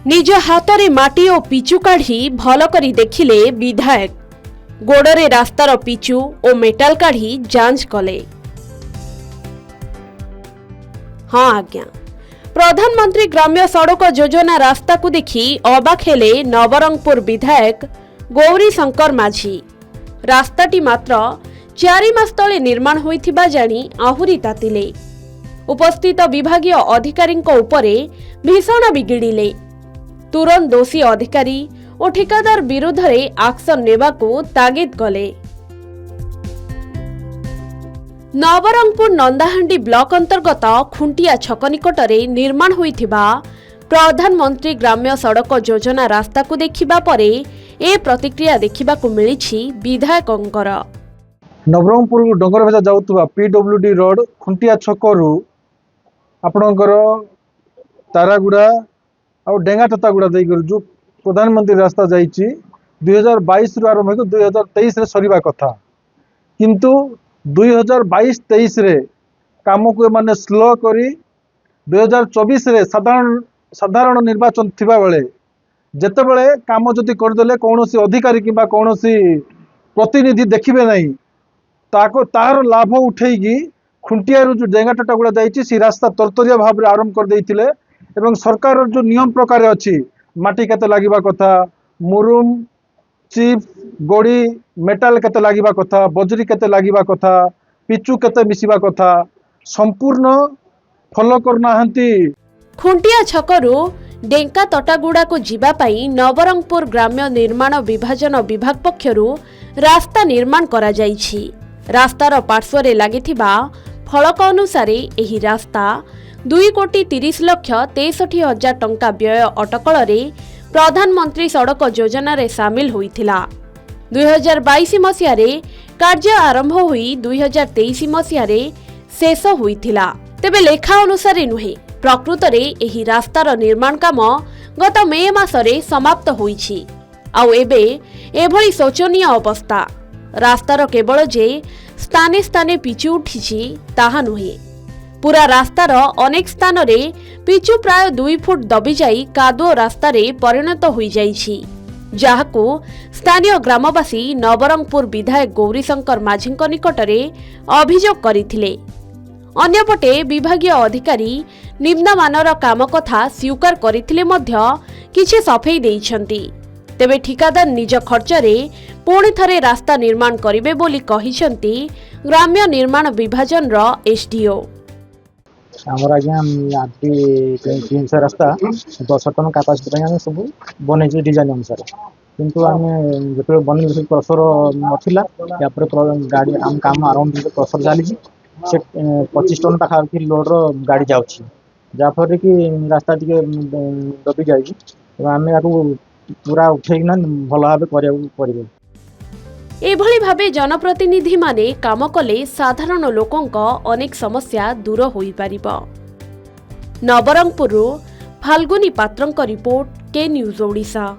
निज हाथ में माटी और पिचु काढ़ी भल करी देखिले विधायक। गोड़े रास्तार पिचु और मेटाल काढ़ी जांच कले। हाँ आज्ञा, प्रधानमंत्री ग्राम्य सड़क योजना रास्ता को देखी अबाक हेले नवरंगपुर विधायक गौरी शंकर माझी। रास्ताटी मात्र 4 मास तले निर्माण होइथिबा जानी आहुरी तातिले। उपस्थित विभागीय अधिकारी उपरे भीषण बिगिड़िले। तुरंत दोषी अधिकारी और ठेकेदार विरुद्ध एक्शन नेबाकू तागिद कले। नवरंगपुर नंदाहांडी ब्लॉक अंतर्गत खुंटिया छक निकटरे निर्माण होइथिबा प्रधानमंत्री ग्राम्य सड़क योजना रास्ता को देखिबा परे ए प्रतिक्रिया देखिबाकू मिलिछि विधायकंकर। नवरंगपुर डोंगर भेजा जाउतबा पीडब्ल्यूडी रोड खुंटिया छकरू आपणकर तारागुड़ा और डेंगा टतागुड़ा देकर जो प्रधानमंत्री रास्ता जाइए 2022 रु आरंभ हो 2023 रे सरीबा कथा, किंतु 2022-23 रे काम को माने स्लो करी 2024 रे साधारण निर्वाचन थिबा बेले जेतेबेले काम जदि करदेले कौनसी अधिकारी किंबा कौनसी प्रतिनिधि देखिबे नहीं तार लाभ उठेगी खुंटियारू जो डेंगा टटागुड़ा जाइए सी रास्ता तरतरिया भाव में आरंभ कर देइथिले एवं सरकार जो नियम प्रकार अच्छी माटी केते लागिबा कथा, मुरुम चिप गोड़ी मेटाल केते लागिबा कथा, बजरी केते लागिबा कथा, पिचु केते मिसिबा कथा संपूर्ण फॉलो करनाहंती। खुंटिया छकरू डेंका तटागुड़ा को जीवा पाई नवरंगपुर ग्राम्य निर्माण विभाजन विभाग पक्षरु रास्ता निर्माण करा जाइछि। रास्तार पार्श्वरे लागिथिबा फलक अनुसार एही रास्ता 2,30,63,हजार टंका व्यय अटकल प्रधानमंत्री सड़क योजना रे सामिल होइथिला। 2022 मसीह कार्य आरंभ होई 2023 मसीह शेष होइथिला। तेबे लेखा अनुसार नुहे, प्रकृत रे एही रास्तार निर्माण काम गत मे मासरे समाप्त होइछि। आउ एबे एभली शोचनीय अवस्था। रास्तार केवल जे स्थाने स्थाने पिचु उठिछि ताहा नुहे, पूरा रास्तार अनेक स्थान रे पिचु प्राय 2 फुट दबी जाई कादुओ रास्ता रे परिणत होई जाइछि, जाहाकू स्थानीय ग्रामवासी नवरंगपुर विधायक गौरीशंकर माझीଙ୍କ निकटरे अभियोग करिथिले। अन्यपटे विभागीय अधिकारी निम्नमानर काम कथा स्वीकार करिथिले मध्य किछि सफेई देइछन्ति। तेबे ठिकादार निज खर्चरे पुणी थरे रास्ता निर्माण करिवे बोली कहिसन्ति ग्राम्य निर्माण विभाजन रो एसडीओ। आमर आज्ञा आदि 300 रास्ता 10 टन कैपेसिटी आम सब बन डिजाइन अनुसार, किंतु आम जो बन प्रेसर नाला गाड़ी आम काम आरंभ प्रेसर चली 25 टन पाखापाखि लोड्र गाड़ी जाऊँगी, जहाँफल कि रास्ता टी दबी जाए आम या पूरा उठेना भल भाव कर। एभली भावे जनप्रतिनिधि माने काम कले साधारण लोकंक अनेक समस्या दूर होई पारिबो। नवरंगपुरु फाल्गुनी पात्रंक रिपोर्ट, के न्यूज ओडिशा।